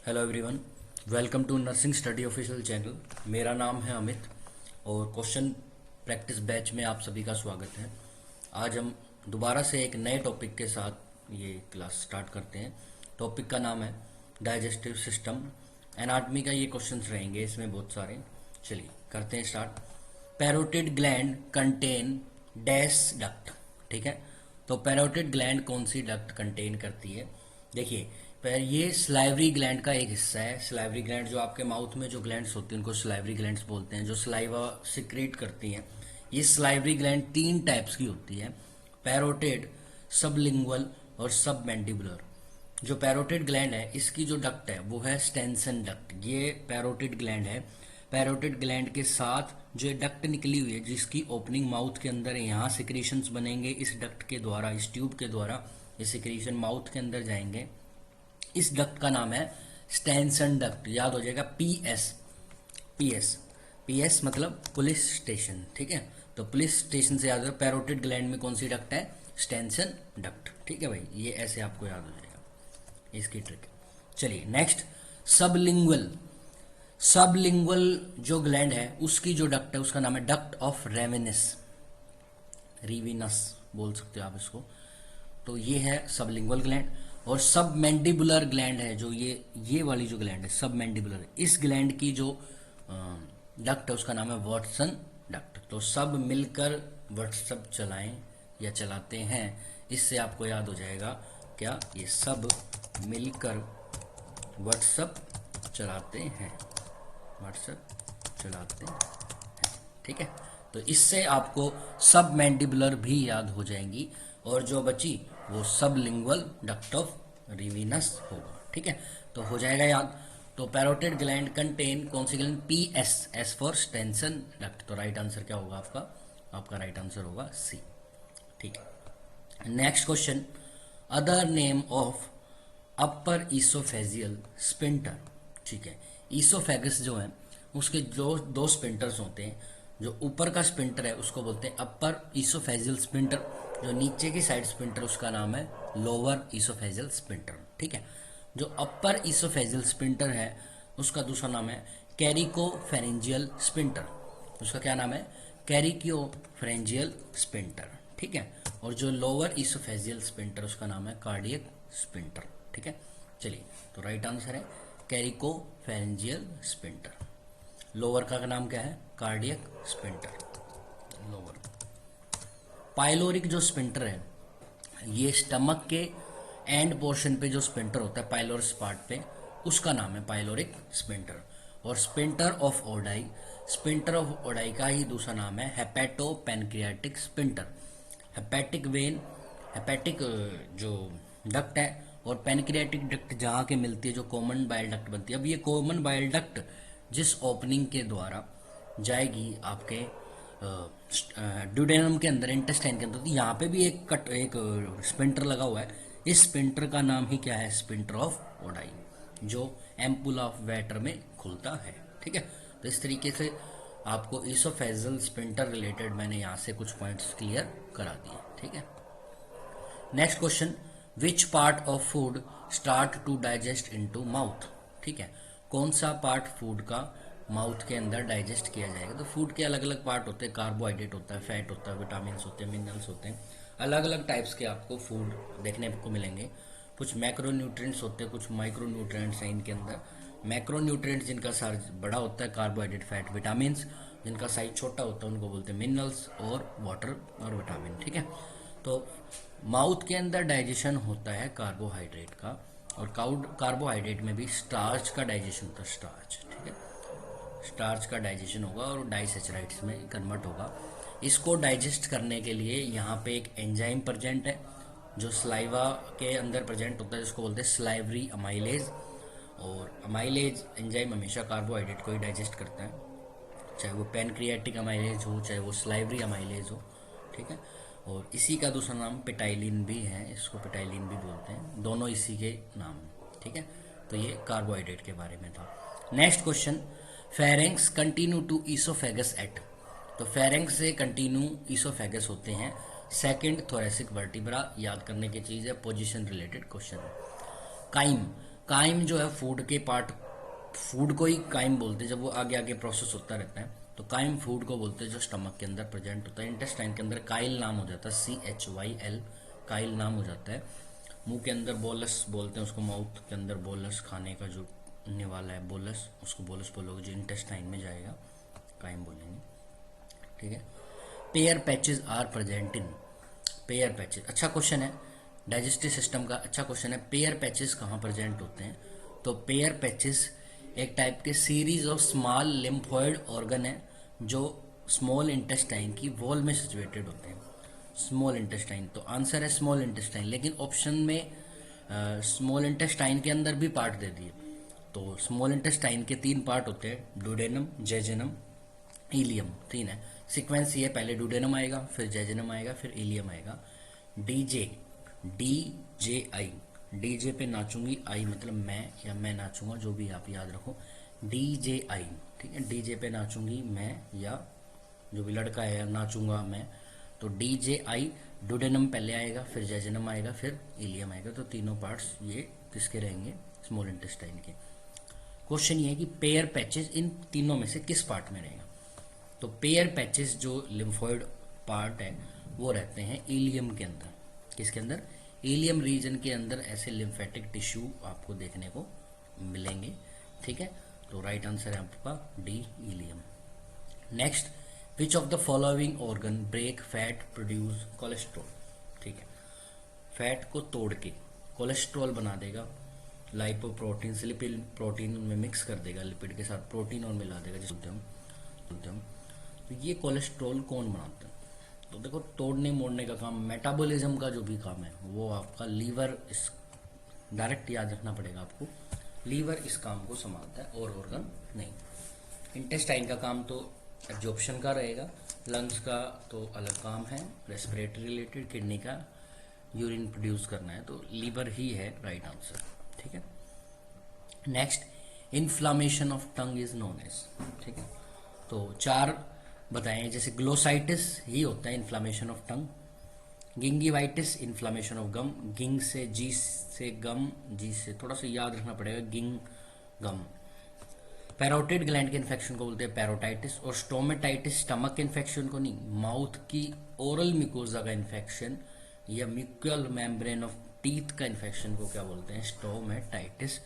Hello everyone, welcome to nursing study official channel. मेरा नाम है अमित और क्वेश्चन प्रैक्टिस बैच में आप सभी का स्वागत है। आज हम दोबारा से एक नए टॉपिक के साथ ये क्लास स्टार्ट करते हैं। टॉपिक का नाम है डाइजेस्टिव सिस्टम। एनाटॉमी का ये क्वेश्चंस रहेंगे, इसमें बहुत सारे। चलिए करते हैं start. Parotid gland contain dash duct. ठीक है, तो पैरोटिड ग्लैंड कौन सी डक्ट कंटेन करती है? देखिए, पर ये स्लाइवरी ग्लैंड का एक हिस्सा है। स्लाइवरी ग्लैंड जो आपके माउथ में जो ग्लैंड्स होती हैं उनको स्लाइवरी ग्लैंड्स बोलते हैं, जो स्लाइवा सिक्रीट करती हैं। ये स्लाइवरी ग्लैंड तीन टाइप्स की होती है: पैरोटिड, सबलिंगुअल और सबमैंडिबुलर। जो पैरोटिड ग्लैंड है इसकी जो डक्ट है वो है स्टेंसन डक्ट। ये पैरोटिड ग्लैंड है। पैरोटिड ग्लैंड के साथ जो डक्ट निकली हुई है जिसकी ओपनिंग माउथ के अंदर है, यहाँ सिक्रीशंस बनेंगे इस डक्ट के द्वारा, इस ट्यूब के द्वारा ये सिक्रीशन माउथ के अंदर जाएंगे। इस डक्ट का नाम है स्टेंसन डक्ट। याद हो जाएगा पीएस। पीएस पीएस मतलब पुलिस स्टेशन। ठीक है, तो पुलिस स्टेशन से याद हो। पैरोटिड ग्लैंड में कौन सी डक्ट है? Stensen duct. ठीक है भाई, ये ऐसे आपको याद हो जाएगा, इसकी ट्रिक। चलिए नेक्स्ट, सबलिंगुअल। सबलिंगुअल जो ग्लैंड है उसकी जो डक्ट है उसका नाम है डक्ट ऑफ रेवेनस, रिविनस बोल सकते हो आप इसको। तो ये है सबलिंगुअल ग्लैंड। और सब मैंडिबुलर ग्लैंड है जो ये वाली जो ग्लैंड है सब मैंडिबुलर, इस ग्लैंड की जो डक्ट है उसका नाम है वाटसन डक्ट। तो सब मिलकर व्हाट्सअप चलाएं या चलाते हैं, इससे आपको याद हो जाएगा क्या? ये सब मिलकर व्हाट्सअप चलाते हैं, व्हाट्सअप चलाते हैं। ठीक है, तो इससे आपको सब मैंडिबुलर भी याद हो जाएंगी और जो बची वो सबलिंगुअल डक्ट ऑफ रिविनस होगा। ठीक है, तो हो जाएगा याद। तो पैरोटिड ग्लैंड कंटेन कौन सी gland? PS, S for Stensen duct. तो राइट आंसर क्या होगा आपका? आपका राइट आंसर होगा सी। ठीक है, next question, other name of upper oesophageal sphincter. ठीक है, ईसोफेगस जो है उसके जो दो स्पिंटर्स होते हैं। जो ऊपर का स्पिंटर है उसको बोलते हैं अपर ईसोफेजियल स्पिंटर, जो नीचे की साइड स्पिंटर उसका नाम है लोअर ईसोफेजियल स्पिंटर। ठीक है, जो अपर ईसोफेजियल स्पिंटर है उसका दूसरा नाम है कैरिकोफेरेंजियल स्पिंटर। उसका क्या नाम है? कैरिकोफेरेंजियल स्पिंटर। ठीक है, और जो लोअर ईसोफेजियल स्पिंटर उसका नाम है कार्डियक स्पिंटर। ठीक है, चलिए तो राइट आंसर है कैरिकोफेरेंजियल स्पिंटर। लोअर का नाम क्या है? Cardiac sphincter, lower. पाइलोरिक जो स्पिंटर है ये स्टमक के एंड पोर्शन पे जो स्पिंटर होता है पाइलोरस पार्ट पे, उसका नाम है पाइलोरिक स्पिंटर। और sphincter of Oddi, sphincter of Oddi का ही दूसरा नाम है hepato pancreatic sphincter. Hepatic when, hepatic जो डक्ट है और पैनक्रियाटिक डक्ट जहाँ के मिलती है, जो कॉमन बाइल डक्ट बनती है। अब ये कॉमन बाइल डक्ट जिस ओपनिंग के द्वारा जाएगी आपके ड्यूडेनम के अंदर, इंटेस्टाइन के अंदर, तो यहाँ पे भी एक स्पिंटर लगा हुआ है। इस स्पिंटर का नाम ही क्या है? स्पिंटर ऑफ ओडाई, जो एम्पुल ऑफ वेटर में खुलता है। ठीक है, तो इस तरीके से आपको ईसोफेजल स्पिंटर रिलेटेड मैंने यहाँ से कुछ पॉइंट्स क्लियर करा दिए। ठीक है, next question, which part of food start to digest into mouth. ठीक है, कौन सा पार्ट फूड का माउथ के अंदर डाइजेस्ट किया जाएगा? तो फूड के अलग अलग पार्ट होते हैं, कार्बोहाइड्रेट होता है, फैट होता है, विटामिन होते हैं, मिनरल्स होते हैं। अलग अलग टाइप्स के आपको फूड देखने को मिलेंगे। कुछ मैक्रो न्यूट्रिएंट्स होते हैं, कुछ माइक्रो न्यूट्रिएंट्स हैं इनके अंदर। मैक्रो न्यूट्रिएंट्स जिनका साइज बड़ा होता है कार्बोहाइड्रेट, फैट, विटामिन। जिनका साइज छोटा होता है उनको बोलते हैं मिनरल्स और वाटर और विटामिन। ठीक है, तो माउथ के अंदर डाइजेशन होता है कार्बोहाइड्रेट का, और कार्बोहाइड्रेट में भी स्टार्च का डाइजेशन होता है, स्टार्च। ठीक है, स्टार्च का डाइजेशन होगा और डाइसेचराइड्स में कन्वर्ट होगा। इसको डाइजेस्ट करने के लिए यहाँ पे एक एंजाइम प्रेजेंट है जो स्लाइवा के अंदर प्रेजेंट होता है, जिसको बोलते हैं स्लाइवरी अमाइलेज। और अमाइलेज एंजाइम हमेशा कार्बोहाइड्रेट को ही डाइजेस्ट करता है, चाहे वो पैनक्रियाटिक अमाइलेज हो चाहे वो स्लाइवरी अमाइलेज हो। ठीक है, और इसी का दूसरा नाम पिटाइलिन भी है, इसको पिटाइलिन भी बोलते हैं, दोनों इसी के नाम। ठीक है, तो ये कार्बोहाइड्रेट के बारे में था। Next question, pharynx continue to esophagus at. तो फेरेंक्स से कंटिन्यू ईसोफेगस होते हैं सेकंड थोरेसिक वर्टिब्रा। याद करने की चीज़ है, पोजीशन रिलेटेड क्वेश्चन है। काइम, काइम जो है फूड के पार्ट, फूड को ही काइम बोलते हैं जब वो आगे आगे प्रोसेस होता रहता है। तो काइम फूड को बोलते हैं जो स्टमक के अंदर प्रेजेंट होता है। इंटेस्टाइन के अंदर काइल नाम हो जाता है, CHYL, काइल नाम हो जाता है। मुंह के अंदर बोलस बोलते हैं उसको, माउथ के अंदर बोलस, खाने का जो निवाला है बोलस, उसको बोलस बोलोगे। जो इंटेस्टाइन में जाएगा काइम बोलेंगे, ठीक है। Peyer patches are present in, Peyer patches अच्छा क्वेश्चन है, डाइजेस्टिव सिस्टम का अच्छा क्वेश्चन है। पेयर पैचेस कहाँ प्रेजेंट होते हैं? तो पेयर पैचेस एक टाइप के series of small lymphoid organ है जो स्मॉल इंटेस्टाइन की वॉल में सिचुएटेड होते हैं। स्मॉल इंटेस्टाइन, तो आंसर है स्मॉल इंटेस्टाइन, लेकिन ऑप्शन में स्मॉल इंटेस्टाइन के अंदर भी पार्ट दे दिए। तो स्मॉल इंटेस्टाइन के 3 पार्ट होते हैं, डुडेनम, जेजेनम, इलियम, 3 है। सीक्वेंस ये, पहले डुडेनम आएगा, फिर जेजेनम आएगा, फिर इलियम आएगा। डीजे, DJI, डीजे पे नाचूंगी, आई मतलब मैं या मैं नाचूंगा, जो भी आप याद रखो, DJI, ठीक है। डीजे पे नाचूंगी मैं, या जो भी लड़का है नाचूंगा मैं, तो DJI, डुडेनम पहले आएगा, फिर जेजेनम आएगा, फिर इलियम आएगा। तो तीनों पार्ट्स ये किसके रहेंगे? स्मॉल इंटेस्टाइन के। क्वेश्चन ये है कि पेयर पैचेस इन तीनों में से किस पार्ट में रहेगा? तो पेयर पैचेस जो लिम्फोइड पार्ट है वो रहते हैं इलियम के अंदर। किसके अंदर? इलियम रीजन के अंदर ऐसे लिम्फेटिक टिश्यू आपको देखने को मिलेंगे, ठीक है। तो राइट आंसर है आपका D, ileum. Next, which of the following organ break fat produce cholesterol, ठीक है। फैट को तोड़ के कोलेस्ट्रॉल बना देगा, लाइपोप्रोटीन, लिपिड प्रोटीन में मिक्स कर देगा, लिपिड के साथ प्रोटीन और मिला देगा, जिसे बोलते हम। तो ये कोलेस्ट्रॉल कौन बनाता है? तो देखो, तोड़ने मोड़ने का काम, मेटाबॉलिज्म का जो भी काम है वो आपका लीवर, इस डायरेक्ट याद रखना पड़ेगा आपको, लीवर इस काम को संभालता है और ऑर्गन नहीं। इंटेस्टाइन का काम तो एब्जॉर्प्शन का रहेगा, लंग्स का तो अलग काम है, रेस्पिरेटरी रिलेटेड, किडनी का यूरिन प्रोड्यूस करना है, तो लीवर ही है राइट आंसर, ठीक है। Next, inflammation of tongue is known as, ठीक है। तो 4 बताएं, जैसे ग्लोसाइटिस ही होता है inflammation of tongue, gingivitis inflammation of gum, ging से जी से गम, जी से थोड़ा सा याद रखना पड़ेगा, गिंग गम। पैरोटिड ग्लैंड के इन्फेक्शन को बोलते हैं पैरोटाइटिस, और स्टोमेटाइटिस स्टमक के इन्फेक्शन को नहीं, माउथ की ओरल मिकोजा का इन्फेक्शन या म्यूकल मेम्ब्रेन ऑफ टीथ का इन्फेक्शन को क्या बोलते हैं? स्टोमेटाइटिस।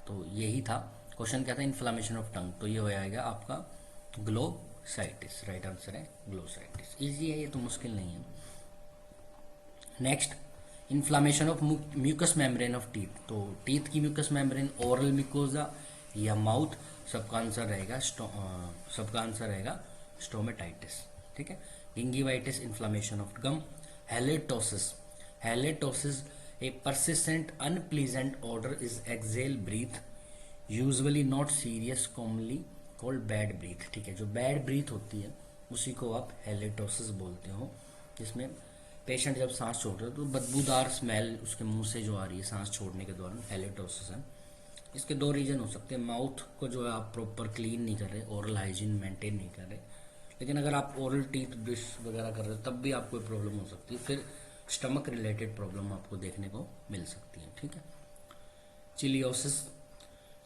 तो यही था क्वेश्चन, क्या था? इन्फ्लामेशन ऑफ टंग, तो ये हो जाएगा आपका ग्लोसाइटिस, राइट आंसर है ग्लोसाइटिस। इजी है ये, तो मुश्किल नहीं है। Next, inflammation of mucous membrane of teeth, तो टीथ की म्यूकस मेम्ब्रेन, ओरल मिकोजा या माउथ, सबका आंसर रहेगा स्टोमेटाइटिस, ठीक है। Gingivitis inflammation of gum. Halitosis a persistent unpleasant odour is exhaled breath, usually not serious, commonly called bad breath, ठीक है। जो बैड ब्रीथ होती है उसी को आप हेलेटोसिस बोलते हो, जिसमें पेशेंट जब सांस छोड़ रहे हो तो बदबूदार स्मेल उसके मुंह से जो आ रही है सांस छोड़ने के दौरान, हेलेटोसिस है। इसके 2 रीजन हो सकते हैं, माउथ को जो है आप प्रॉपर क्लीन नहीं कर रहे, ओरल हाइजीन मेंटेन नहीं कर रहे, लेकिन अगर आप ओरल टीथ ब्रश वगैरह कर रहे हो तब भी आपको प्रॉब्लम हो सकती है, फिर स्टमक रिलेटेड प्रॉब्लम आपको देखने को मिल सकती है, ठीक है।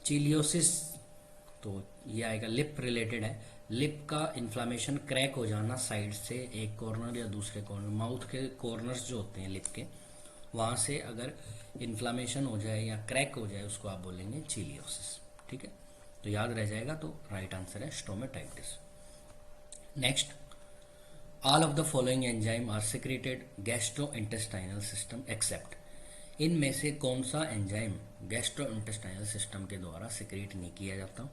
चिलियोसिस तो ये आएगा, लिप रिलेटेड है, लिप का इन्फ्लामेशन, क्रैक हो जाना साइड से, एक कॉर्नर या दूसरे कॉर्नर, माउथ के कॉर्नर्स जो होते हैं लिप के, वहाँ से अगर इन्फ्लामेशन हो जाए या क्रैक हो जाए उसको आप बोलेंगे चिलियोसिस, ठीक है। तो याद रह जाएगा, तो राइट आंसर है stomatitis. Next, all of the following enzyme are secreted gastrointestinal system except, इनमें से कौन सा एंजाइम गैस्ट्रोइंटेस्टाइनल सिस्टम के द्वारा सिक्रेट नहीं किया जाता?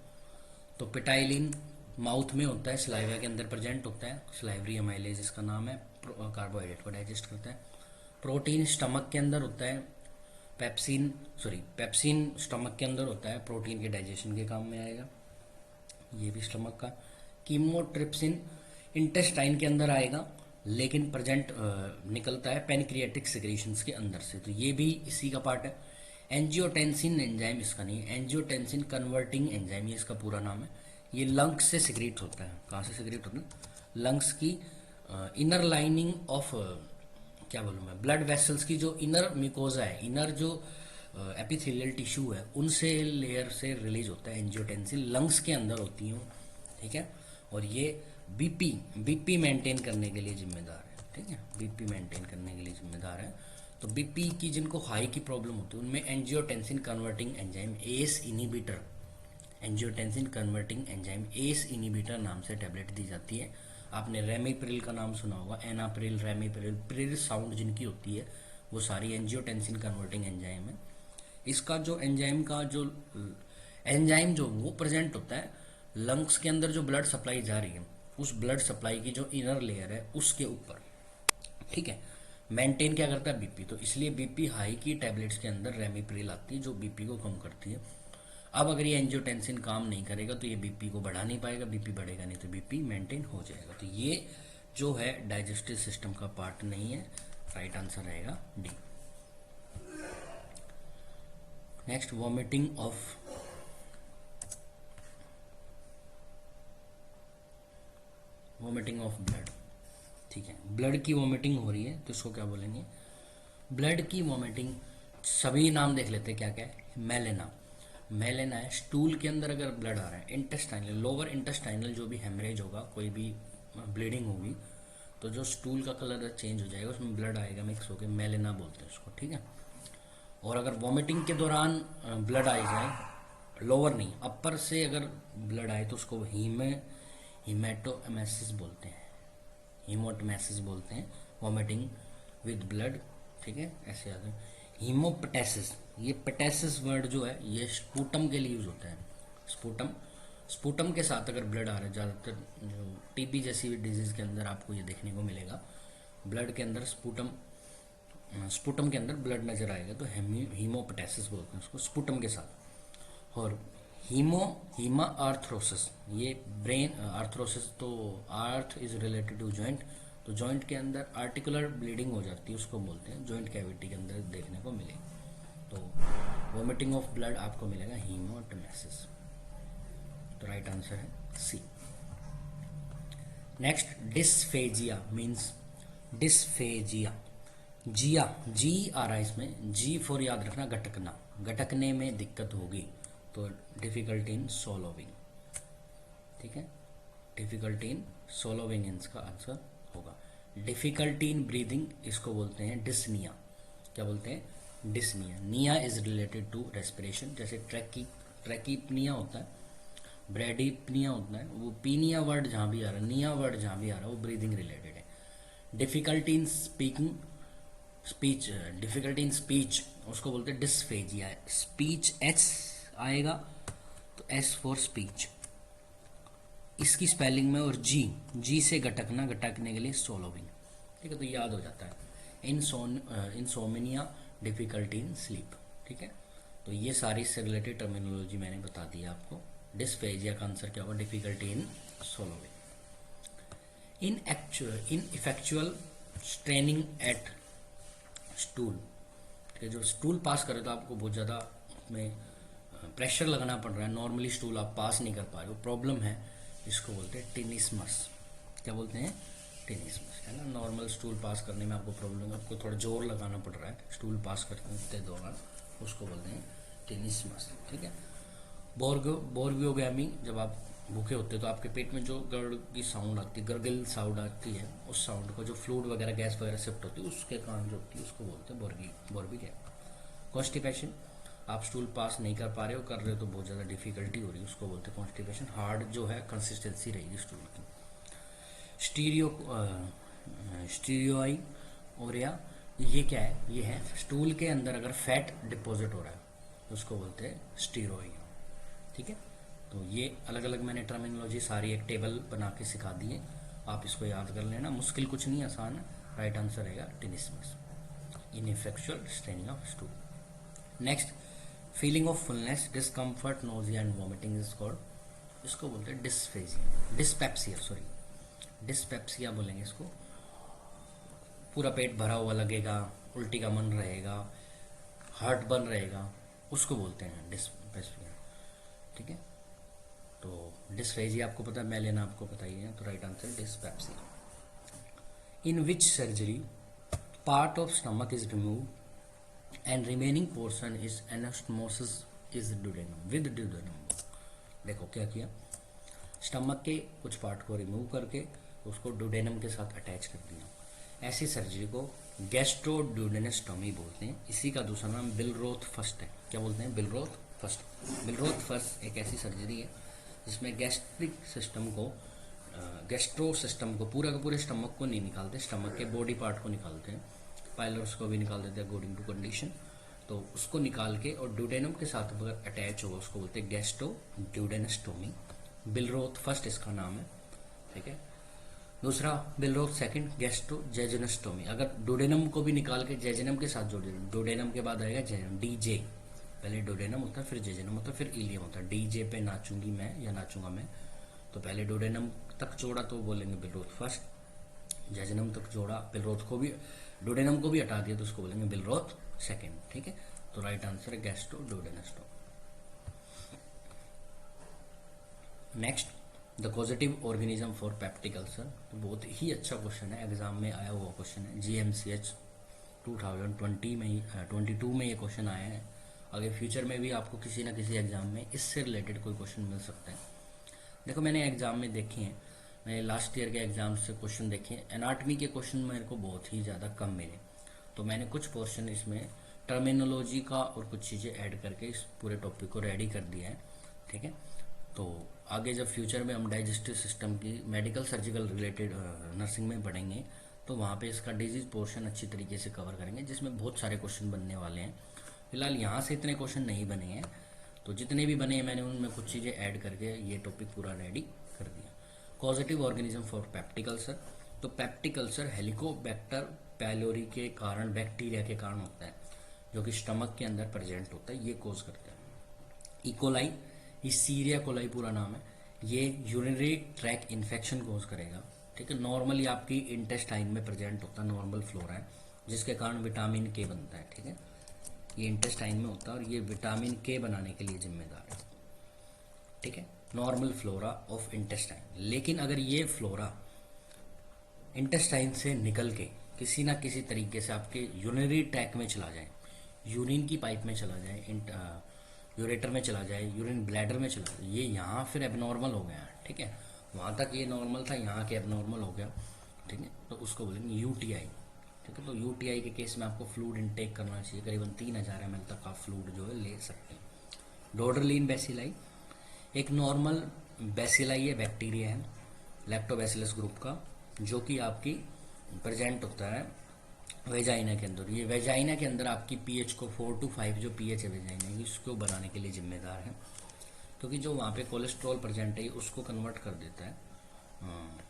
तो पिटाइलिन माउथ में होता है, सलाइवा के अंदर प्रेजेंट होता है, सलाइवरी अमाइलेज इसका नाम है, कार्बोहाइड्रेट को डाइजेस्ट करता है। प्रोटीन स्टमक के अंदर होता है, पेप्सिन स्टमक के अंदर होता है, प्रोटीन के डाइजेशन के काम में आएगा, ये भी स्टमक का। कीमोट्रिप्सिन इंटेस्टाइन के अंदर आएगा, लेकिन प्रेजेंट निकलता है पैनक्रियाटिक सिक्रीशंस के अंदर से, तो ये भी इसी का पार्ट है। एंजियोटेंसिन एंजाइम इसका नहीं है, एंजियोटेंसिन कन्वर्टिंग एंजाइम ये इसका पूरा नाम है, ये लंग्स से सिक्रीट होता है। कहाँ से सिक्रीट होता है? लंग्स की इनर लाइनिंग ऑफ, क्या बोलूँ मैं, ब्लड वेसल्स की जो इनर मिकोजा है, इनर जो एपिथेलियल टिश्यू है उनसे लेयर से रिलीज होता है एंजियोटेंसिन, लंग्स के अंदर होती हैं, ठीक है। और ये बीपी मेंटेन करने के लिए जिम्मेदार है, ठीक है, बीपी मेंटेन करने के लिए जिम्मेदार है। तो बीपी की जिनको हाई की प्रॉब्लम होती है उनमें angiotensin converting enzyme ACE inhibitor, angiotensin converting enzyme ACE inhibitor नाम से टैबलेट दी जाती है। आपने रेमिप्रिल का नाम सुना होगा, एनाप्रिल, रेमिप्रिल, प्रिल साउंड जिनकी होती है वो सारी एंजियोटेंसिन कन्वर्टिंग एंजाइम है। इसका जो एंजाइम जो वो प्रेजेंट होता है लंग्स के अंदर, जो ब्लड सप्लाई जा रही है उस ब्लड सप्लाई की जो इनर लेयर है उसके ऊपर, ठीक है। मेंटेन क्या करता है बीपी, तो इसलिए बीपी हाई की टैबलेट्स के अंदर रेमिप्रिल आती है जो बीपी को कम करती है। अब अगर ये एंजियोटेंसिन काम नहीं करेगा तो ये बीपी को बढ़ा नहीं पाएगा, बीपी बढ़ेगा नहीं तो बीपी मेंटेन हो जाएगा। तो ये जो है डाइजेस्टिव सिस्टम का पार्ट नहीं है, राइट आंसर रहेगा D. Next, vomiting of blood, ठीक है। ब्लड की वॉमिटिंग हो रही है तो इसको क्या बोलेंगे, ब्लड की वॉमिटिंग। सभी नाम देख लेते हैं क्या क्या है। मेलेना है, स्टूल के अंदर अगर ब्लड आ रहा है, इंटेस्टाइनल, लोअर इंटेस्टाइनल जो भी हेमरेज होगा, कोई भी ब्लीडिंग होगी तो जो स्टूल का कलर चेंज हो जाएगा, उसमें ब्लड आएगा मिक्स होकर, मेलेना बोलते हैं उसको, ठीक है। और अगर वॉमिटिंग के दौरान ब्लड आ जाए, लोअर नहीं अपर से अगर ब्लड आए तो उसको हीमेटोमेसिस बोलते हैं, हीमोटोमेसिस बोलते हैं, वॉमिटिंग विद ब्लड, ठीक है, ऐसे याद है। हीमोपटेसिस, ये पटेसिस वर्ड जो है ये स्पूटम के लिए यूज होता है, स्पूटम के साथ अगर ब्लड आ रहा है, ज़्यादातर जो टीबी जैसी डिजीज के अंदर आपको ये देखने को मिलेगा, ब्लड के अंदर स्पूटम के अंदर ब्लड नजर आएगा तो हीमोपटेसिस बोलते हैं उसको, स्पूटम के साथ। और हीमा आर्थरोसिस, ये ब्रेन आर्थरोसिस, तो आर्थ इज रिलेटेड टू जॉइंट, तो जॉइंट के अंदर आर्टिकुलर ब्लीडिंग हो जाती है उसको बोलते हैं, जॉइंट कैविटी के अंदर देखने को मिलेगी। तो वॉमिटिंग ऑफ ब्लड आपको मिलेगा हीमोटोमेसिस, तो राइट आंसर है सी। नेक्स्ट, डिस्फेजिया मीन्स, डिस्फेजिया, जिया, जी आ रहा है इसमें, जी फॉर याद रखना गटकना, गटकने में दिक्कत होगी तो डिफिकल्टी इन सोलोविंग, ठीक है, डिफिकल्टी इन सोलोविंग इसका आंसर होगा। डिफिकल्टी इन ब्रीदिंग, इसको बोलते हैं डिस्निया, क्या बोलते हैं, डिस्निया। निया इज रिलेटेड टू रेस्पिरेशन, जैसे ट्रैकीपनिया होता है, ब्रेडीपनिया होता है, वो पीनिया वर्ड जहाँ भी आ रहा है, निया वर्ड जहाँ भी आ रहा है वो ब्रीदिंग रिलेटेड है। Difficulty in speech, difficulty in speech उसको बोलते हैं डिस्फेजिया, स्पीच एच आएगा तो एस फॉर स्पीच इसकी स्पेलिंग में, और जी से गटकना, गटकने के लिए सोलोविंग, ठीक है, तो याद हो जाता है। इंसोमिनिया, डिफिकल्टी इन स्लीप, ठीक है। तो ये सारी इससे रिलेटेड टर्मिनोलॉजी मैंने बता दी आपको। डिस्फेजिया का आंसर क्या होगा, difficulty in swallowing. Ineffectual straining at stool, ठीक है, जो स्टूल पास करे तो आपको बहुत ज़्यादा में प्रेशर लगाना पड़ रहा है, नॉर्मली स्टूल आप पास नहीं कर पा रहे हो, प्रॉब्लम है, इसको बोलते हैं टिनिस्मस, क्या बोलते हैं, टिनिस्मस, है ना। नॉर्मल स्टूल पास करने में आपको प्रॉब्लम है, आपको थोड़ा जोर लगाना पड़ रहा है स्टूल पास करते दौरान, उसको बोलते हैं टिनिस्मस, ठीक है। बोर्गियोगैमी, जब आप भूखे होते हैं तो आपके पेट में जो गर्ड की साउंड आती है, गर्गिल साउंड आती है, उस साउंड को जो फ्लूइड वगैरह गैस वगैरह शिफ्ट होती है उसके कारण जो होती है उसको बोलते हैं बोर्गियोगैमी। कॉन्स्टिपेशन, आप स्टूल पास नहीं कर पा रहे हो, कर रहे हो तो बहुत ज़्यादा डिफिकल्टी हो रही है, उसको बोलते हैं कॉन्स्टिपेशन। हार्ड जो है कंसिस्टेंसी रहेगी स्टूल की। स्टीरियोई ओरिया, ये क्या है, ये है स्टूल के अंदर अगर फैट डिपॉजिट हो रहा है तो उसको बोलते हैं स्टीरोइया, ठीक है। तो ये अलग अलग मैंने टर्मिनोलॉजी सारी एक टेबल बना के सिखा दी है, आप इसको याद कर लेना, मुश्किल कुछ नहीं, आसान है। राइट आंसर रहेगा tenesmus, ineffectual straining of stool. Next, feeling of fullness, discomfort, nausea and vomiting is called, इसको बोलते हैं डिस्पेप्सिया बोलेंगे इसको। पूरा पेट भरा हुआ लगेगा, उल्टी का मन रहेगा, हार्ट बर्न रहेगा, उसको बोलते हैं डिस्पेप्सिया, ठीक है। तो डिस्फेजिया आपको पता है, मेलेना आपको पता ही है, तो right answer dyspepsia. In which surgery part of stomach is remove, and remaining portion is anastomosis is duodenum with duodenum. देखो क्या किया, स्टमक के कुछ पार्ट को रिमूव करके उसको ड्यूडेनम के साथ अटैच कर दिया। ऐसी सर्जरी को गैस्ट्रोड्यूडेनेस्टोमी बोलते हैं। इसी का दूसरा नाम बिलरोथ फर्स्ट है। क्या बोलते हैं? बिलरोथ फर्स्ट। बिलरोथ फर्स्ट एक ऐसी सर्जरी है जिसमें गैस्ट्रिक सिस्टम को गैस्ट्रो सिस्टम को पूरा का पूरे स्टमक को नहीं निकालते, स्टमक के बॉडी पार्ट को निकालते हैं, पाइलर्स को भी निकाल देते हैं अकॉर्डिंग टू कंडीशन। तो उसको निकाल के और ड्यूडेनम के साथ अगर अटैच हो उसको बोलते हैं गैस्ट्रोड्यूडेनेस्टोमी। बिलरोथ फर्स्ट इसका नाम है, ठीक है। दूसरा बिलरोथ सेकंड गैस्ट्रोजेजुनेस्टोमी। अगर ड्यूडेनम को भी निकाल के जेजुनम के साथ जोड़ दें, ड्यूडेनम के बाद आएगा जेजुनम, डीजे। पहले ड्यूडेनम होता है, फिर जेजुनम होता है, फिर इलियम होता है। डीजे पे नाचूंगी मैं या नाचूंगा मैं, तो पहले ड्यूडेनम तक जोड़ा तो बोलेंगे बिलरोथ फर्स्ट, जेजुनम तक जोड़ा, बिलरोथ को भी ड्यूडेनम को भी हटा दिया तो उसको बोलेंगे बिलरोथ सेकंड, ठीक है। तो राइट आंसर है gastroduodenostomy. Next, the causative organism for peptic ulcer. तो बहुत ही अच्छा क्वेश्चन है, एग्जाम में आया हुआ क्वेश्चन है। GMCH 2020 में ही 22 में ये क्वेश्चन आया है। आगे फ्यूचर में भी आपको किसी ना किसी एग्जाम में इससे रिलेटेड कोई क्वेश्चन मिल सकता है। देखो मैंने एग्जाम में देखे हैं, मैंने लास्ट ईयर के एग्जाम से क्वेश्चन देखे हैं। एनाटमी के क्वेश्चन मेरे को बहुत ही ज़्यादा कम मिले, तो मैंने कुछ पोर्शन इसमें टर्मिनोलॉजी का और कुछ चीज़ें ऐड करके इस पूरे टॉपिक को रेडी कर दिया है, ठीक है। तो आगे जब फ्यूचर में हम डाइजेस्टिव सिस्टम की मेडिकल सर्जिकल रिलेटेड नर्सिंग में पढ़ेंगे तो वहाँ पे इसका डिजीज पोर्शन अच्छी तरीके से कवर करेंगे, जिसमें बहुत सारे क्वेश्चन बनने वाले हैं। फिलहाल यहाँ से इतने क्वेश्चन नहीं बने हैं, तो जितने भी बने हैं मैंने उनमें कुछ चीज़ें ऐड करके ये टॉपिक पूरा रेडी कर दिया। Causative organism for peptic ulcer. तो पेप्टिक अल्सर हेलिकोबैक्टर पैलोरी के कारण, बैक्टीरिया के कारण होता है, जो कि स्टमक के अंदर प्रेजेंट होता है, ये कोज करता है। इकोलाई, सीरिया कोलाई पूरा नाम है, ये यूरिनरी ट्रैक इन्फेक्शन कोज करेगा, ठीक है। नॉर्मली आपकी इंटेस्टाइन में प्रेजेंट होता है, नॉर्मल फ्लोरा है, जिसके कारण विटामिन के बनता है, ठीक है। ये इंटेस्टाइन में होता है और ये विटामिन के बनाने के लिए जिम्मेदार है, ठीक है। Normal flora of intestine. लेकिन अगर ये फ्लोरा इंटेस्टाइन से निकल के किसी ना किसी तरीके से आपके यूरिनरी ट्रैक में चला जाए, यूरिन की पाइप में चला जाए, यूरेटर में चला जाए, यूरिन ब्लैडर में चला जाए, ये यहाँ फिर एबनॉर्मल हो गया, ठीक है। वहाँ तक ये नॉर्मल था, यहाँ के एबनॉर्मल हो गया, ठीक है। तो उसको बोलेंगे UTI, ठीक है। तो UTI के केस में आपको फ्लूइड इनटेक करना चाहिए, करीबन 3000 ml तक आप फ्लूइड जो है ले सकते हैं। डोडरलिन बैसिलाई एक नॉर्मल बैसिलाई है, बैक्टीरिया है लैक्टोबैसिलस ग्रुप का, जो कि आपकी प्रेजेंट होता है वेजाइना के अंदर। ये वेजाइना के अंदर आपकी pH को 4 to 5 जो pH है वेजाइना की, उसको बनाने के लिए जिम्मेदार है, क्योंकि जो वहाँ पे कोलेस्ट्रॉल प्रेजेंट है उसको कन्वर्ट कर देता है,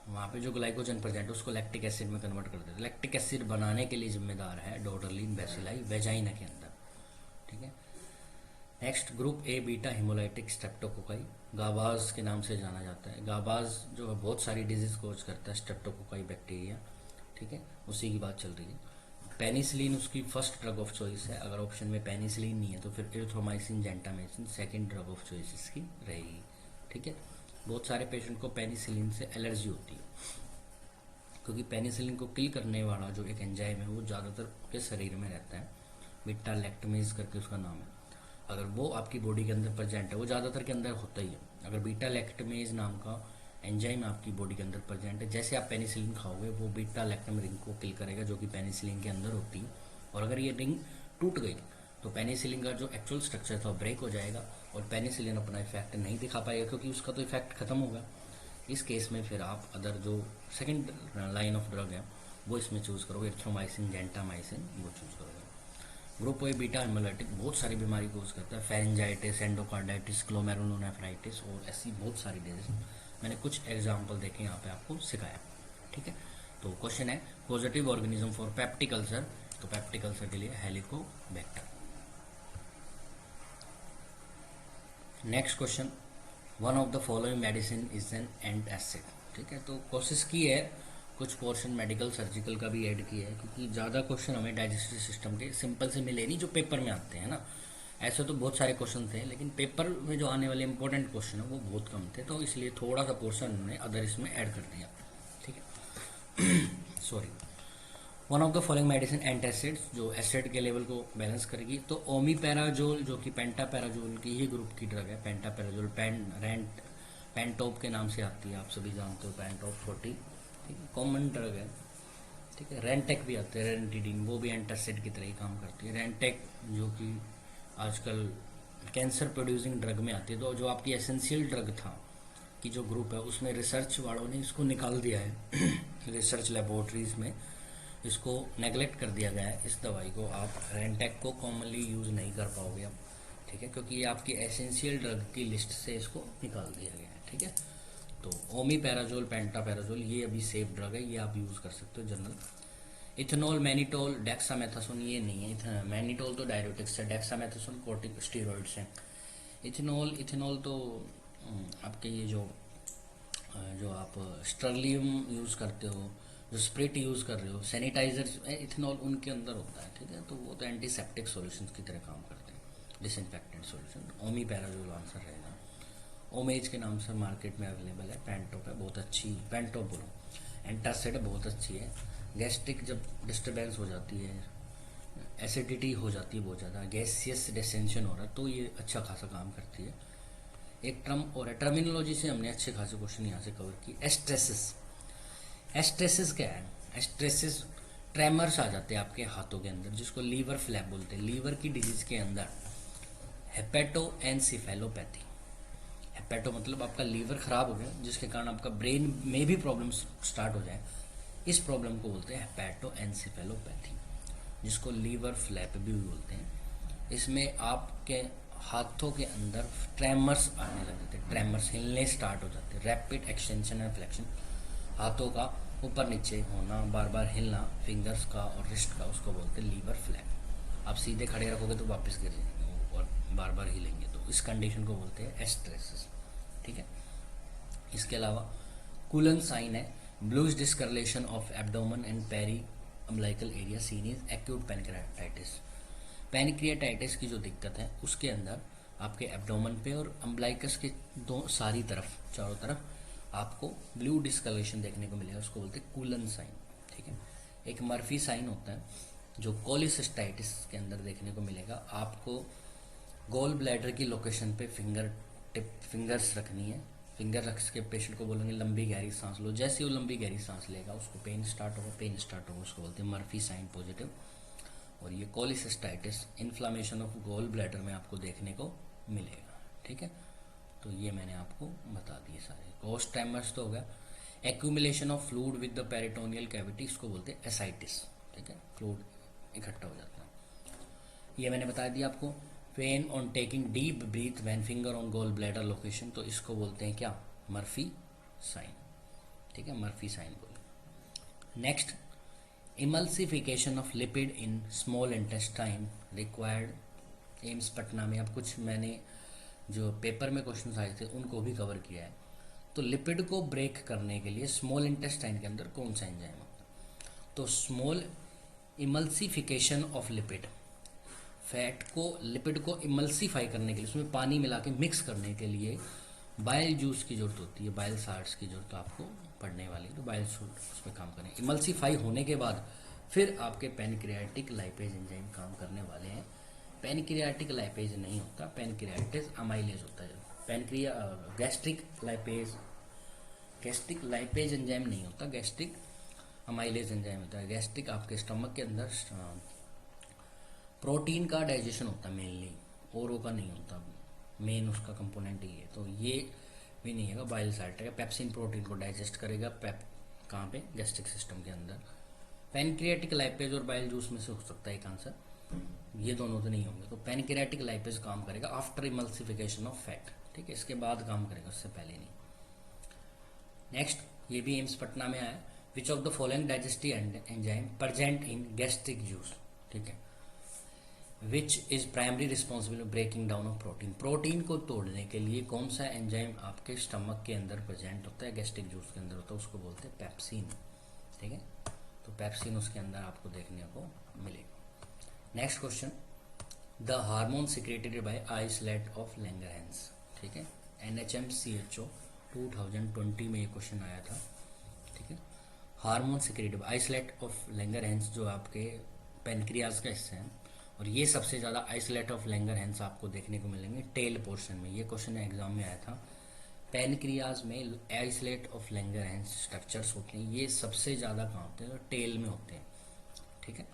वहाँ पे जो ग्लाइकोजन प्रेजेंट है उसको लैक्टिक एसिड में कन्वर्ट कर देता है। लैक्टिक एसिड बनाने के लिए जिम्मेदार है डोडरलिन बैसिलाई वेजाइना के अंदर, ठीक है। Next, group A beta haemolytic streptococci, गाबाज के नाम से जाना जाता है। गाबाज जो है बहुत सारी डिजीज कोज करता है, स्ट्रेप्टोकोकाई बैक्टीरिया, ठीक है, उसी की बात चल रही है। पेनिसिलिन उसकी फर्स्ट ड्रग ऑफ चॉइस है, अगर ऑप्शन में पेनिसिलिन नहीं है तो फिर erythromycin gentamicin second drug of choice इसकी रहेगी, ठीक है। बहुत सारे पेशेंट को पेनिसिलिन से एलर्जी होती है, क्योंकि पेनिसिलिन को किल करने वाला जो एक एंजाइम है वो ज़्यादातर के शरीर में रहता है, बीटा लैक्टमेज करके उसका नाम है। अगर वो आपकी बॉडी के अंदर प्रेजेंट है, वो ज़्यादातर के अंदर होता ही है, अगर बीटा लैक्टमेज नाम का एंजाइम आपकी बॉडी के अंदर प्रेजेंट है, जैसे आप पेनिसिलिन खाओगे वो बीटा लैक्टम रिंग को किल करेगा जो कि पेनिसिलिन के अंदर होती है, और अगर ये रिंग टूट गई तो पेनिसिलिन का जो एक्चुअल स्ट्रक्चर था ब्रेक हो जाएगा और पेनिसिलिन अपना इफेक्ट नहीं दिखा पाएगा, क्योंकि उसका तो इफेक्ट खत्म होगा। इस केस में फिर आप अदर जो सेकेंड लाइन ऑफ ड्रग है वो इसमें चूज़ करोगे, एरिथ्रोमाइसिन जेंटामाइसिन वो चूज़ करोगे। ग्रुप ए बीटा हिमोलाइटिक बहुत सारी बीमारी कोज करता है, फेरेंजाइटिस, एंडोकार्डाइटिस, ग्लोमेरुलोनेफ्राइटिस और ऐसी बहुत सारी डिजीज। मैंने कुछ एग्जाम्पल देखे यहाँ पे आपको सिखाया, ठीक है। तो क्वेश्चन है positive organism for peptic ulcer, तो पेप्टिक अल्सर के लिए Helicobacter. Next question, one of the following medicine is an antacid, ठीक है। तो कोशिश की है कुछ पोर्शन मेडिकल सर्जिकल का भी ऐड किया है, क्योंकि ज़्यादा क्वेश्चन हमें डाइजेस्टिव सिस्टम के सिंपल से मिले नहीं जो पेपर में आते हैं ना। ऐसे तो बहुत सारे क्वेश्चन थे, लेकिन पेपर में जो आने वाले इंपॉर्टेंट क्वेश्चन है वो बहुत कम थे, तो इसलिए थोड़ा सा पोर्शन उन्होंने अदर इसमें ऐड कर दिया, ठीक है। Sorry. One of the following medicine antacids, जो एसिड के लेवल को बैलेंस करेगी। तो ओमीपैराजोल जो कि पेंटापैराजोल की ही ग्रुप की ड्रग है, पेंटापैराजोल पेंटॉप के नाम से आती है, आप सभी जानते हो पेंटॉप 40, ठीक है, कॉमन ड्रग है, ठीक है। रेंटेक भी आते हैं, रेंटिडीन, वो भी एंटासिड की तरह ही काम करती है। रेंटेक जो कि आजकल कैंसर प्रोड्यूसिंग ड्रग में आती है, तो जो आपकी एसेंशियल ड्रग था की जो ग्रुप है उसमें रिसर्च वालों ने इसको निकाल दिया है रिसर्च लेबोरेटरीज में इसको नेगलेक्ट कर दिया गया है। इस दवाई को आप रेंटेक को कॉमनली यूज़ नहीं कर पाओगे अब, ठीक है, क्योंकि ये आपकी एसेंशियल ड्रग की लिस्ट से इसको निकाल दिया गया है, ठीक है। तो ओमीपैराजोल, पेंटापैराजोल ये अभी सेफ ड्रग है, ये आप यूज़ कर सकते हो जनरल। इथेनॉल, मैनिटोल, डेक्सामेथासोन ये नहीं है। मैनिटोल तो डायरेटिक्स है, डेक्सामेथासोन कोर्टिकोस्टेरॉइड्स हैं। इथेनॉल तो आपके ये जो जो आप स्टर्लियम यूज़ करते हो, जो स्प्रिट यूज़ कर रहे हो, सैनिटाइजर, इथेनॉल उनके अंदर होता है, ठीक है। तो वो तो एंटीसेप्टिक सॉल्यूशंस की तरह काम करते हैं, डिसइंफेक्टेंट सॉल्यूशन। ओमीपैराजोल आंसर रहेगा। ओमेज के नाम से मार्केट में अवेलेबल है, पेंटॉप है, बहुत अच्छी, पेंटॉप बोलो, एंटासिड बहुत अच्छी है। गैस्ट्रिक जब डिस्टर्बेंस हो जाती है, एसिडिटी हो जाती है बहुत ज़्यादा, गैसियस डिसेंशन हो रहा है, तो ये अच्छा खासा काम करती है। एक टर्म और है, टर्मिनोलॉजी से हमने अच्छे खासे क्वेश्चन यहाँ से कवर की। एस्ट्रेसिस, एस्ट्रेसिस क्या है? एस्ट्रेसिस ट्रेमर्स आ जाते हैं आपके हाथों के अंदर, जिसको लीवर फ्लैप बोलते हैं। लीवर की डिजीज के अंदर हेपेटोएनसेफेलोपैथी, हेपेटो मतलब आपका लीवर खराब हो गया, जिसके कारण आपका ब्रेन में भी प्रॉब्लम स्टार्ट हो जाए, इस प्रॉब्लम को बोलते हैं हेपेटोएनसेफेलोपैथी, जिसको लीवर फ्लैप भी बोलते हैं। इसमें आपके हाथों के अंदर ट्रेमर्स आने लग जाते हैं, ट्रेमर्स हिलने स्टार्ट हो जाते हैं, रैपिड एक्सटेंशन एंड फ्लेक्शन, हाथों का ऊपर नीचे होना, बार बार हिलना फिंगर्स का और रिस्ट का, उसको बोलते हैं लीवर फ्लैप। आप सीधे खड़े रखोगे तो वापस गिर जाएंगे और बार बार हिलेंगे, तो इस कंडीशन को बोलते हैं एस्ट्रेसिस, ठीक है। इसके अलावा कूलन साइन है, bluish discoloration of abdomen and periumbilical area seen is acute pancreatitis. Pancreatitis की जो दिक्कत है उसके अंदर आपके एब्डोमेन पे और अम्बिलिकस के दो सारी तरफ, चारों तरफ आपको ब्लू डिस्कलरेशन देखने को मिलेगा, उसको बोलते हैं कूलन साइन, ठीक है। एक मर्फी साइन होता है जो कोलिसिस्टाइटिस के अंदर देखने को मिलेगा। आपको गोल ब्लैडर की लोकेशन पे फिंगर्स रखनी है, फिंगर रख के पेशेंट को बोलेंगे लंबी गहरी सांस लो, जैसे वो लंबी गहरी सांस लेगा उसको पेन स्टार्ट होगा, उसको बोलते हैं मर्फी साइन पॉजिटिव। और ये cholecystitis inflammation of gall bladder में आपको देखने को मिलेगा, ठीक है। तो ये मैंने आपको बता दिए सारे। कोस्ट ट्रेमर्स तो हो गया। Accumulation of fluid with the peritoneal cavity, इसको बोलते हैं एसाइटिस, ठीक है, फ्लूइड इकट्ठा हो जाता है, ये मैंने बता दिया आपको। Pain on taking deep breath when finger on gall bladder location, तो इसको बोलते हैं क्या? मर्फी साइन, ठीक है, मर्फी साइन बोले। Next, emulsification of lipid in small intestine required AIIMS Patna में। अब कुछ मैंने जो पेपर में क्वेश्चन आए थे उनको भी कवर किया है। तो लिपिड को ब्रेक करने के लिए स्मॉल इंटेस्टाइन के अंदर कौन सा एंजाइम होता है? तो small emulsification of lipid, fat को, लिपिड को इमल्सीफाई करने के लिए, उसमें पानी मिला के मिक्स करने के लिए बाइल जूस की जरूरत होती है, बाइल साल्ट्स की जरूरत आपको पड़ने वाली है, तो बाइल सूट उसमें काम करें। इमल्सीफाई होने के बाद फिर आपके पैनक्रियाटिक लाइपेज एंजाइम काम करने वाले हैं। पैनक्रियाटिक लाइपेज नहीं होता, पैनक्रियाटिस अमाइलेज होता है। गैस्ट्रिक लाइपेज एंजाइम नहीं होता, गैस्ट्रिक अमाइलेज एंजाइम होता है। गैस्ट्रिक आपके स्टमक के अंदर प्रोटीन का डाइजेशन होता है मेनली, औरों का नहीं होता, मेन उसका कंपोनेंट ही है। तो ये भी नहीं है, बाइल साल्ट है, पेप्सिन प्रोटीन को डाइजेस्ट करेगा, कहाँ पे? गैस्ट्रिक सिस्टम के अंदर। पैनक्रियाटिक लाइपेज और बाइल जूस में से हो सकता है एक आंसर, ये दोनों तो नहीं होंगे। तो पैनक्रियाटिक लाइपेज काम करेगा आफ्टर इमल्सिफिकेशन ऑफ फैट, ठीक है, इसके बाद काम करेगा, उससे पहले नहीं। नेक्स्ट, ये भी एम्स पटना में आया, which of the following digestive enzyme present in gastric juice, ठीक है, which is primary responsible breaking down of protein. Protein को तोड़ने के लिए कौन सा एंजाइम आपके स्टमक के अंदर प्रेजेंट होता है, गैस्ट्रिक जूस के अंदर होता है, उसको बोलते हैं पेप्सिन, ठीक है। तो पेप्सिन उसके अंदर आपको देखने को मिलेगा। Next question, the hormone secreted by islet of Langerhans, ठीक है, NHMCHO 2020 में ये क्वेश्चन आया था, ठीक है। Hormone secretive isolate of Langerhans जो आपके पेनक्रियाज का हिस्सा है, और ये सबसे ज़्यादा आइसोलेट ऑफ लैंगरहैंस आपको देखने को मिलेंगे टेल पोर्शन में। ये क्वेश्चन एग्जाम में आया था। पेनक्रियाज में आइसोलेट ऑफ लैंगरहैंस स्ट्रक्चर्स होते हैं, ये सबसे ज़्यादा कहाँ होते हैं? तो टेल में होते हैं, ठीक है।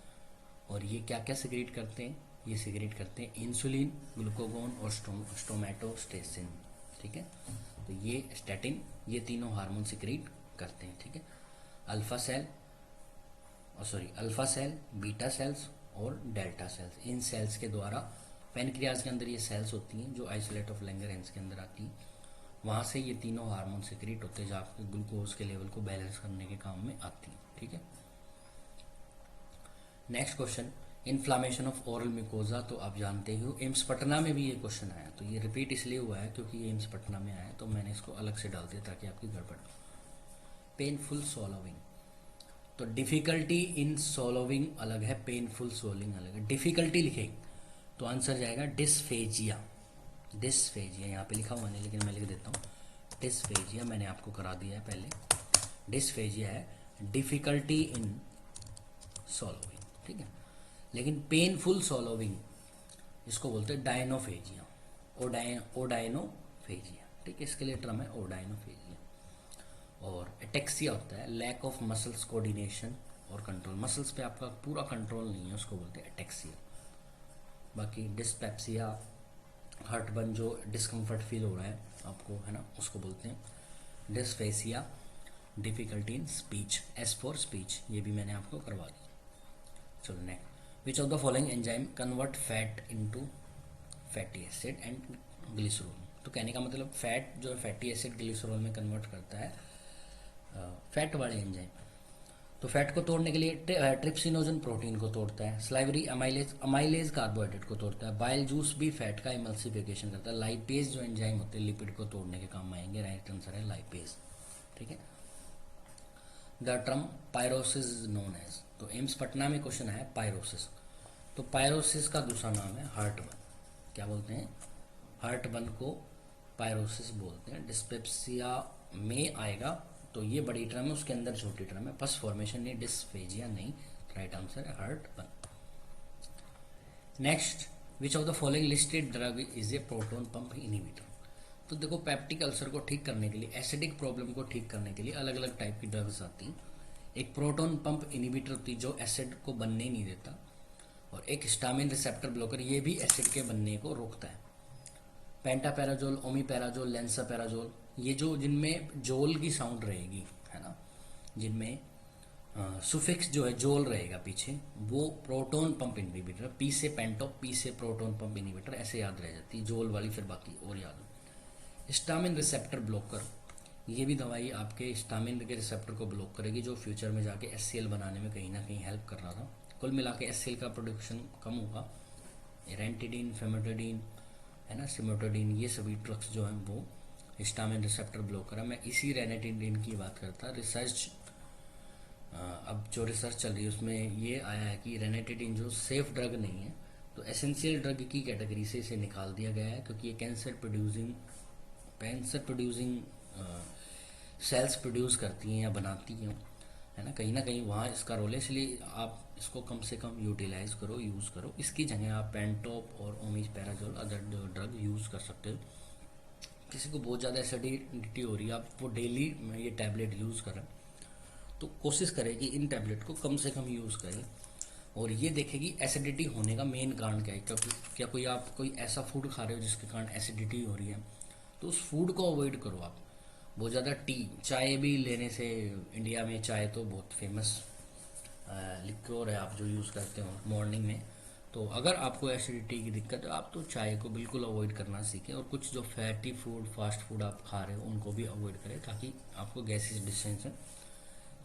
और ये क्या क्या सिक्रेट करते हैं? ये सिक्रेट करते हैं इंसुलिन, ग्लूकागोन और स्टोमैटोस्टेसिन, ठीक है। तो ये स्टैटिन, ये तीनों हार्मोन सिक्रेट करते हैं, ठीक है। अल्फा सेल, बीटा सेल्स और डेल्टा सेल्स, इन सेल्स के द्वारा पेनक्रियाज के अंदर ये सेल्स होती हैं जो आइसोलेट ऑफ लैंगरहैंस के अंदर आती हैं। वहाँ से ये तीनों हार्मोन सिक्रेट होते हैं जो आपके ग्लूकोज के लेवल को बैलेंस करने के काम में आती हैं, ठीक है। Next question, inflammation of oral mucosa. तो आप जानते ही हो एम्स पटना में भी ये क्वेश्चन आया, तो ये रिपीट इसलिए हुआ है क्योंकि ये एम्स पटना में आया है, तो मैंने इसको अलग से डाल दिया ताकि आपकी गड़बड़। पेनफुल सॉलोविंग, तो डिफिकल्टी इन सॉलोविंग अलग है, पेनफुल सॉलोविंग अलग है। डिफिकल्टी लिखेंगे तो आंसर जाएगा डिस्फेजिया। डिस्फेजिया यहाँ पे लिखा हुआ नहीं लेकिन मैं लिख देता हूँ, डिस्फेजिया मैंने आपको करा दिया है पहले। डिस्फेजिया है डिफिकल्टी इन सॉलोविंग, ठीक है। लेकिन पेनफुल सॉलोविंग इसको बोलते हैं डायनोफेजिया, ओडायनोफेजिया, ठीक है। इसके लिए टर्म है ओडायनोफेजिया। और एटेक्सिया होता है लैक ऑफ मसल्स कोऑर्डिनेशन और कंट्रोल, मसल्स पे आपका पूरा कंट्रोल नहीं है, उसको बोलते हैं एटेक्सिया। बाकी डिस्पेप्सिया, हार्टबर्न, जो डिस्कम्फर्ट फील हो रहा है आपको, है ना, उसको बोलते हैं डिस्फेसिया। Difficulty in speech, S for speech, ये भी मैंने आपको करवा दिया। चलो next, which of the following enzyme convert fat into fatty acid and glycerol. तो कहने का मतलब फैट जो है फैटी एसिड ग्लिसरॉल में कन्वर्ट करता है, फैट वाले एंजाइम। तो फैट को तोड़ने के लिए ट्रिप्सिनोजन प्रोटीन को तोड़ता है, स्लाइवरी अमाइलेज कार्बोहाइड्रेट को तोड़ता है, बाइल जूस भी फैट का इमल्सिफिकेशन करता है, लाइपेज जो एंजाइम होते हैं लिपिड को तोड़ने के काम में आएंगे, राइट आंसर है लाइपेज, ठीक है। The term pyrosis known as, तो एम्स पटना में क्वेश्चन है पायरोसिस। तो पायरोसिस का दूसरा नाम है हार्टबर्न, क्या बोलते हैं? हार्टबर्न को पायरोसिस बोलते हैं। डिस्पेप्सिया में आएगा, तो ये बड़ी टर्म है, उसके अंदर छोटी टर्म है, पस फॉर्मेशन नहीं, डिस्फेजिया नहीं, राइट आंसर है heartburn. Next, which of the following listed drug is a proton pump inhibitor. तो देखो पैप्टिक अल्सर को ठीक करने के लिए, एसिडिक प्रॉब्लम को ठीक करने के लिए अलग अलग टाइप की ड्रग्स आती हैं। एक प्रोटोन पंप इनहिबिटर होती है जो एसिड को बनने नहीं देता, और एक हिस्टामिन रिसेप्टर ब्लॉकर, ये भी एसिड के बनने को रोकता है। पेंटापैराजोल, ओमीपैराजोल, लेंसापैराजोल, ये जो जिनमें जोल की साउंड रहेगी, है ना, जिनमें सुफिक्स जो है जोल रहेगा पीछे, वो प्रोटोन पंप इनहिबिटर। पी से पेंटो, पी से प्रोटोन पंप इनहिबिटर, ऐसे याद रह जाती है जोल वाली, फिर बाकी और याद हो। हिस्टामिन रिसेप्टर ब्लॉकर, ये भी दवाई आपके हिस्टामिन के रिसेप्टर को ब्लॉक करेगी, जो फ्यूचर में जाके एचसीएल बनाने में कहीं ना कहीं हेल्प कर रहा था। कुल मिला के एचसीएल का प्रोडक्शन कम होगा। रेंटिडीन, फेमेटोडीन, है ना, सिमेटोडीन, ये सभी ड्रग्स जो हैं वो हिस्टामिन रिसेप्टर ब्लॉकर है। मैं इसी रेनेटिडीन की बात करता। रिसर्च अब जो रिसर्च चल रही है उसमें ये आया है कि रेनेटिडीन जो सेफ ड्रग नहीं है, तो एसेंशियल ड्रग की कैटेगरी से इसे निकाल दिया गया है, क्योंकि ये कैंसर प्रोड्यूसिंग सेल्स प्रोड्यूस करती हैं या बनाती हैं, है ना कहीं वहाँ इसका रोल है, इसलिए आप इसको कम से कम यूटिलाइज करो, यूज़ करो। इसकी जगह आप पेंटोप और ओमीपैराजोल अदर ड्रग यूज़ कर सकते हो। किसी को बहुत ज़्यादा एसिडिटी हो रही है, आप वो डेली ये टैबलेट यूज़ करें, तो कोशिश करें कि इन टैबलेट को कम से कम यूज़ करें, और ये देखें कि एसिडिटी होने का मेन कारण क्या है। क्योंकि क्या आप कोई ऐसा फूड खा रहे हो जिसके कारण एसिडिटी हो रही है, तो उस फूड को अवॉइड करो। आप बहुत ज़्यादा चाय भी लेने से, इंडिया में चाय तो बहुत फेमस लिक्योर है, आप जो यूज़ करते हो मॉर्निंग में, तो अगर आपको एसिडिटी की दिक्कत है आप तो चाय को बिल्कुल अवॉइड करना सीखें, और कुछ जो फैटी फूड, फास्ट फूड आप खा रहे हो उनको भी अवॉइड करें, ताकि आपको गैसेस डिस्टेंशन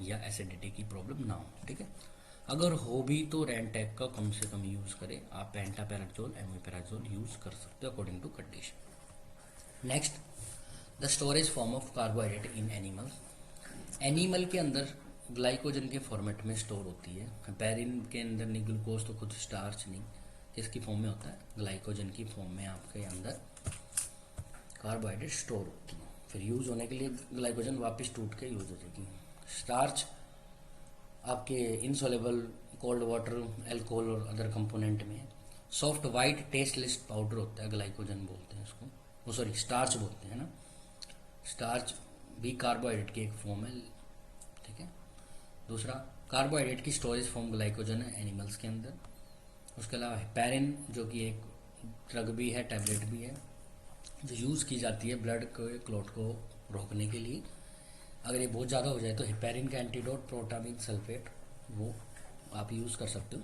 या एसिडिटी की प्रॉब्लम ना हो, ठीक है। अगर हो भी तो रेंटैक का कम से कम यूज़ करें। आप पेंटापैराजोल, एमिपैराजोल यूज़ कर सकते हो according to condition. Next, the storage form of carbohydrate in animals. Animal के अंदर ग्लाइकोजन के फॉर्मेट में स्टोर होती है, पेरिन के अंदर नहीं, ग्लूकोज तो खुद स्टार्च नहीं, इसकी फॉर्म में होता है, ग्लाइकोजन की फॉर्म में आपके अंदर कार्बोहाइड्रेट स्टोर होती है, फिर यूज़ होने के लिए ग्लाइकोजन वापस टूट के यूज़ हो जाएगी। स्टार्च आपके इनसॉल्युबल कोल्ड वाटर, अल्कोहल और अदर कंपोनेंट में। सॉफ्ट वाइट टेस्टलेस पाउडर होता है, ग्लाइकोजन बोलते हैं उसको, वो सॉरी स्टार्च बोलते हैं ना। स्टार्च भी कार्बोहाइड्रेट की एक फॉर्म है, ठीक है। दूसरा, कार्बोहाइड्रेट की स्टोरेज फॉर्म ग्लाइकोजन है एनिमल्स के अंदर। उसके अलावा हेपेरिन जो कि एक ड्रग भी है, टैबलेट भी है, जो यूज़ की जाती है ब्लड के क्लॉट को रोकने के लिए। अगर ये बहुत ज़्यादा हो जाए तो हेपेरिन का एंटीडोट प्रोटामिन सल्फेट वो आप यूज़ कर सकते हो।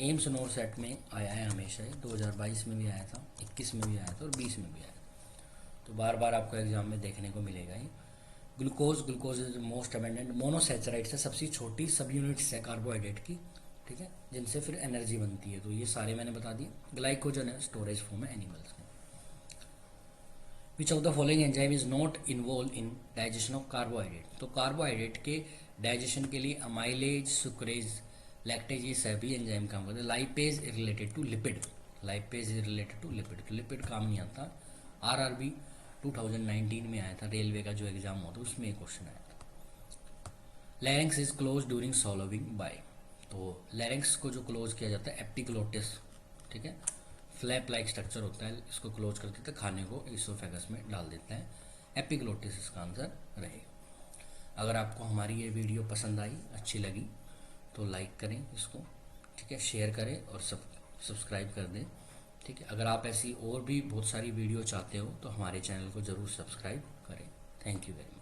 एम्स नोरसेट में आया है हमेशा, 2022 में भी आया था, 21 में भी आया था और 20 में भी आया था, तो बार बार आपको एग्जाम में देखने को मिलेगा ही। Glucose is most abundant monosaccharides है, सबसे छोटी सब यूनिट्स है कार्बोहाइड्रेट की, ठीक है, जिनसे फिर एनर्जी बनती है। तो ये सारे मैंने बता दिए। ग्लाइकोजन है, स्टोरेज फॉर्म है एनिमल्स में। विच of the following enzyme is not involve in digestion of carbohydrate. तो कार्बोहाइड्रेट के डाइजेशन के लिए अमाइलेज, सुक्रेज, लैक्टेज, ये सभी एंजाइम काम करते हैं। Lipase is related to lipid, lipase is related to lipid, तो लिपिड काम नहीं आता। आरआरबी 2019 में आया था, रेलवे का जो एग्जाम होता है उसमें एक क्वेश्चन आया था। Larynx is close during swallowing by. तो लैरिंक्स को जो क्लोज किया जाता है एपिग्लोटिस, ठीक है, फ्लैप लाइक स्ट्रक्चर होता है, इसको क्लोज कर देते हैं, खाने को इसोफेगस में डाल देते हैं। एपिग्लोटिस इसका आंसर रहेगा। अगर आपको हमारी ये वीडियो पसंद आई, अच्छी लगी, तो लाइक करें इसको, ठीक है, शेयर करें और सब्सक्राइब कर दें, ठीक है। अगर आप ऐसी और भी बहुत सारी वीडियो चाहते हो तो हमारे चैनल को ज़रूर सब्सक्राइब करें। Thank you very much.